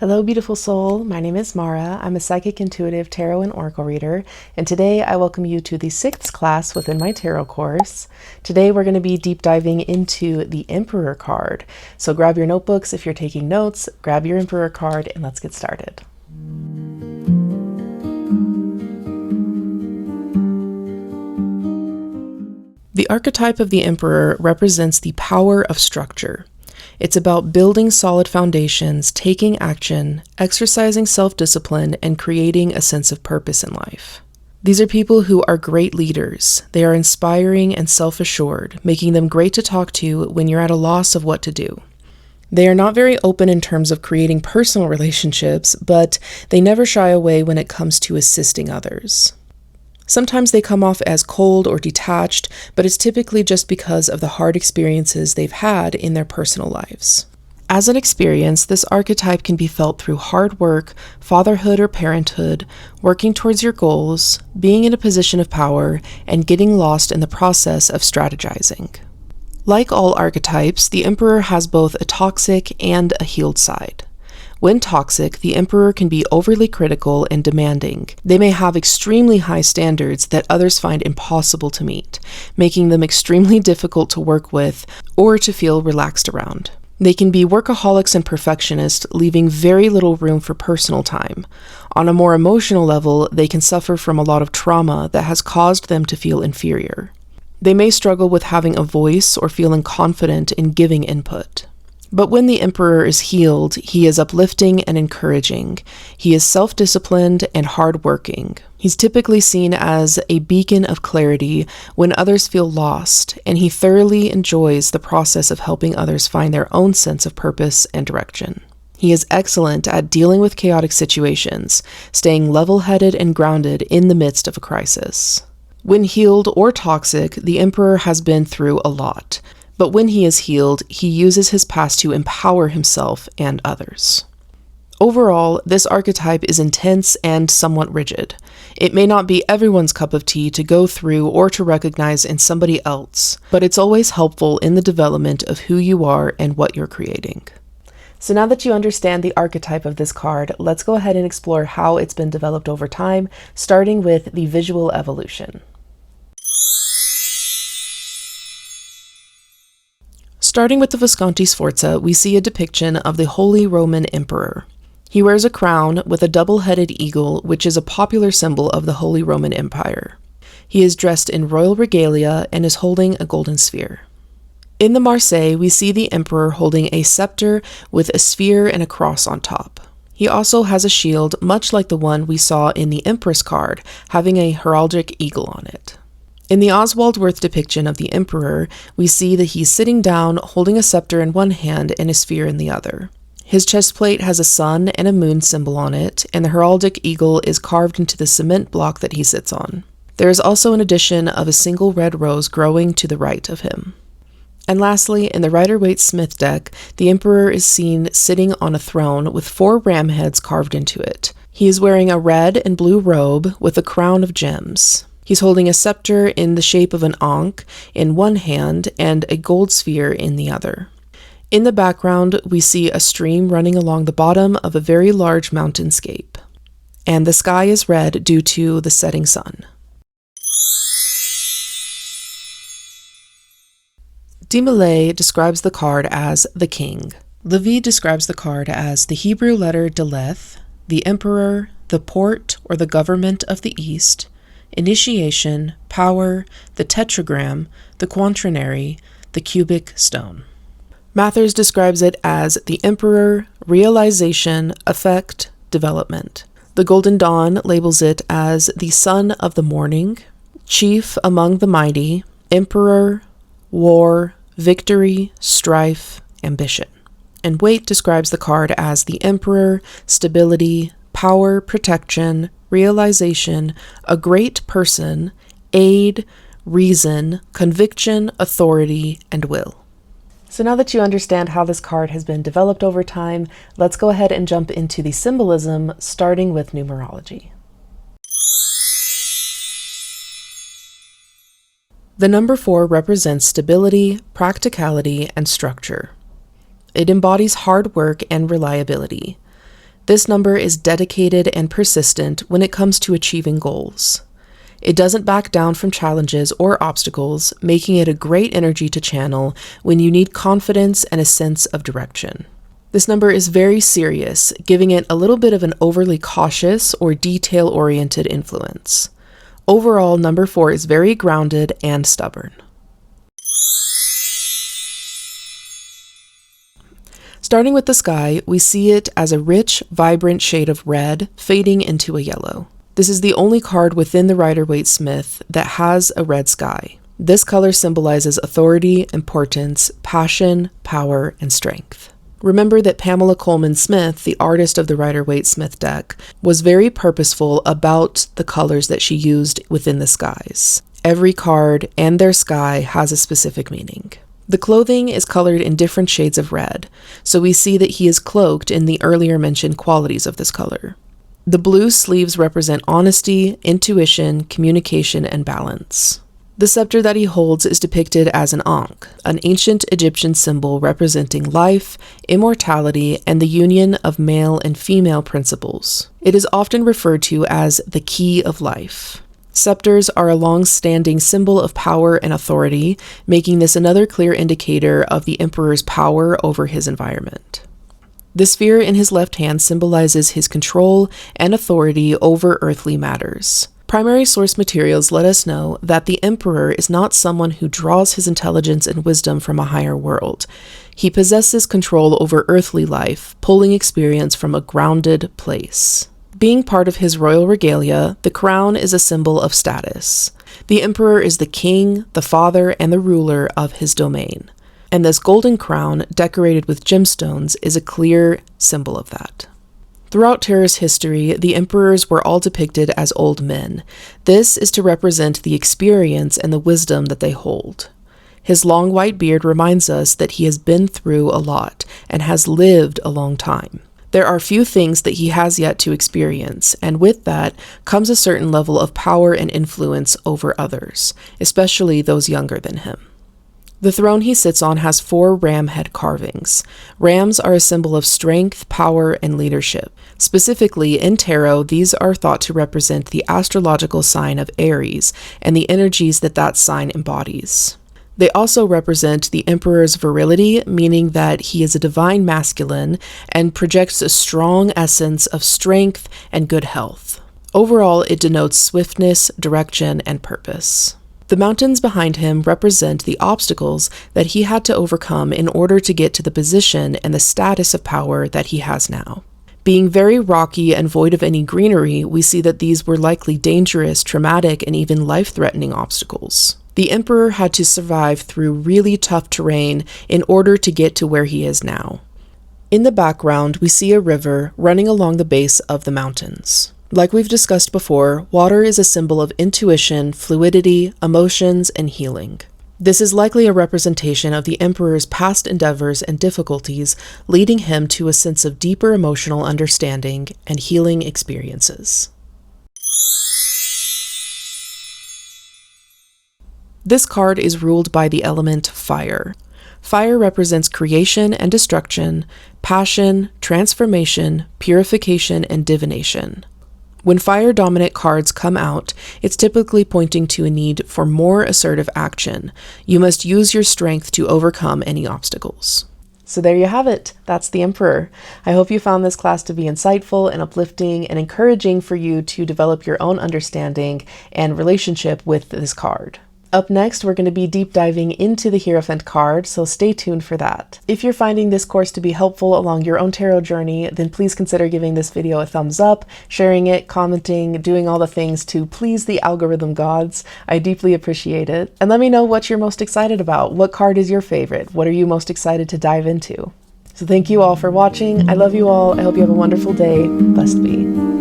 Hello, beautiful soul. My name is Mara. I'm a psychic, intuitive, tarot, and oracle reader, and today I welcome you to the 6th class within my tarot course. Today we're going to be deep diving into the Emperor card. So grab your notebooks if you're taking notes, grab your Emperor card, and let's get started. The archetype of the Emperor represents the power of structure. It's about building solid foundations, taking action, exercising self-discipline, and creating a sense of purpose in life. These are people who are great leaders. They are inspiring and self-assured, making them great to talk to when you're at a loss of what to do. They are not very open in terms of creating personal relationships, but they never shy away when it comes to assisting others. Sometimes they come off as cold or detached, but it's typically just because of the hard experiences they've had in their personal lives. As an experience, this archetype can be felt through hard work, fatherhood or parenthood, working towards your goals, being in a position of power, and getting lost in the process of strategizing. Like all archetypes, the Emperor has both a toxic and a healed side. When toxic, the Emperor can be overly critical and demanding. They may have extremely high standards that others find impossible to meet, making them extremely difficult to work with or to feel relaxed around. They can be workaholics and perfectionists, leaving very little room for personal time. On a more emotional level, they can suffer from a lot of trauma that has caused them to feel inferior. They may struggle with having a voice or feeling confident in giving input. But when the Emperor is healed, he is uplifting and encouraging. He is self-disciplined and hard-working. He's typically seen as a beacon of clarity when others feel lost, and he thoroughly enjoys the process of helping others find their own sense of purpose and direction. He is excellent at dealing with chaotic situations, staying level-headed and grounded in the midst of a crisis. When healed or toxic, the Emperor has been through a lot. But when he is healed, he uses his past to empower himself and others. Overall, this archetype is intense and somewhat rigid. It may not be everyone's cup of tea to go through or to recognize in somebody else, but it's always helpful in the development of who you are and what you're creating. So now that you understand the archetype of this card, let's go ahead and explore how it's been developed over time, starting with the visual evolution. Starting with the Visconti Sforza, we see a depiction of the Holy Roman Emperor. He wears a crown with a double-headed eagle, which is a popular symbol of the Holy Roman Empire. He is dressed in royal regalia and is holding a golden sphere. In the Marseille, we see the Emperor holding a scepter with a sphere and a cross on top. He also has a shield, much like the one we saw in the Empress card, having a heraldic eagle on it. In the Oswald Wirth depiction of the Emperor, we see that he's sitting down, holding a scepter in one hand and a sphere in the other. His chest plate has a sun and a moon symbol on it, and the heraldic eagle is carved into the cement block that he sits on. There is also an addition of a single red rose growing to the right of him. And lastly, in the Rider-Waite-Smith deck, the Emperor is seen sitting on a throne with 4 ram heads carved into it. He is wearing a red and blue robe with a crown of gems. He's holding a scepter in the shape of an ankh in one hand and a gold sphere in the other. In the background, we see a stream running along the bottom of a very large mountainscape. And the sky is red due to the setting sun. Desmarais describes the card as the king. Levy describes the card as the Hebrew letter Deleth, the emperor, the port or the government of the East, initiation, power, the tetragram, the quaternary, the cubic stone. Mathers describes it as the emperor, realization, effect, development. The Golden Dawn labels it as the son of the morning, chief among the mighty, emperor, war, victory, strife, ambition. And Waite describes the card as the emperor, stability, power, protection, realization, a great person, aid, reason, conviction, authority, and will. So now that you understand how this card has been developed over time, let's go ahead and jump into the symbolism, starting with numerology. The number 4 represents stability, practicality, and structure. It embodies hard work and reliability. This number is dedicated and persistent when it comes to achieving goals. It doesn't back down from challenges or obstacles, making it a great energy to channel when you need confidence and a sense of direction. This number is very serious, giving it a little bit of an overly cautious or detail-oriented influence. Overall, number 4 is very grounded and stubborn. Starting with the sky, we see it as a rich, vibrant shade of red fading into a yellow. This is the only card within the Rider-Waite-Smith that has a red sky. This color symbolizes authority, importance, passion, power, and strength. Remember that Pamela Coleman Smith, the artist of the Rider-Waite-Smith deck, was very purposeful about the colors that she used within the skies. Every card and their sky has a specific meaning. The clothing is colored in different shades of red, so we see that he is cloaked in the earlier mentioned qualities of this color. The blue sleeves represent honesty, intuition, communication, and balance. The scepter that he holds is depicted as an ankh, an ancient Egyptian symbol representing life, immortality, and the union of male and female principles. It is often referred to as the key of life. Scepters are a long-standing symbol of power and authority, making this another clear indicator of the emperor's power over his environment. The sphere in his left hand symbolizes his control and authority over earthly matters. Primary source materials let us know that the emperor is not someone who draws his intelligence and wisdom from a higher world. He possesses control over earthly life, pulling experience from a grounded place. Being part of his royal regalia, the crown is a symbol of status. The emperor is the king, the father, and the ruler of his domain. And this golden crown, decorated with gemstones, is a clear symbol of that. Throughout Terra's history, the emperors were all depicted as old men. This is to represent the experience and the wisdom that they hold. His long white beard reminds us that he has been through a lot and has lived a long time. There are few things that he has yet to experience, and with that comes a certain level of power and influence over others, especially those younger than him. The throne he sits on has 4 ram head carvings. Rams are a symbol of strength, power, and leadership. Specifically, in tarot, these are thought to represent the astrological sign of Aries and the energies that that sign embodies. They also represent the emperor's virility, meaning that he is a divine masculine and projects a strong essence of strength and good health. Overall, it denotes swiftness, direction, and purpose. The mountains behind him represent the obstacles that he had to overcome in order to get to the position and the status of power that he has now. Being very rocky and void of any greenery, we see that these were likely dangerous, traumatic, and even life-threatening obstacles. The emperor had to survive through really tough terrain in order to get to where he is now. In the background, we see a river running along the base of the mountains. Like we've discussed before, water is a symbol of intuition, fluidity, emotions, and healing. This is likely a representation of the emperor's past endeavors and difficulties, leading him to a sense of deeper emotional understanding and healing experiences. This card is ruled by the element fire. Fire represents creation and destruction, passion, transformation, purification, and divination. When fire-dominant cards come out, it's typically pointing to a need for more assertive action. You must use your strength to overcome any obstacles. So there you have it. That's the Emperor. I hope you found this class to be insightful and uplifting and encouraging for you to develop your own understanding and relationship with this card. Up next, we're going to be deep diving into the Hierophant card, so stay tuned for that. If you're finding this course to be helpful along your own tarot journey, then please consider giving this video a thumbs up, sharing it, commenting, doing all the things to please the algorithm gods. I deeply appreciate it. And let me know what you're most excited about. What card is your favorite? What are you most excited to dive into? So thank you all for watching. I love you all. I hope you have a wonderful day. Blessed be.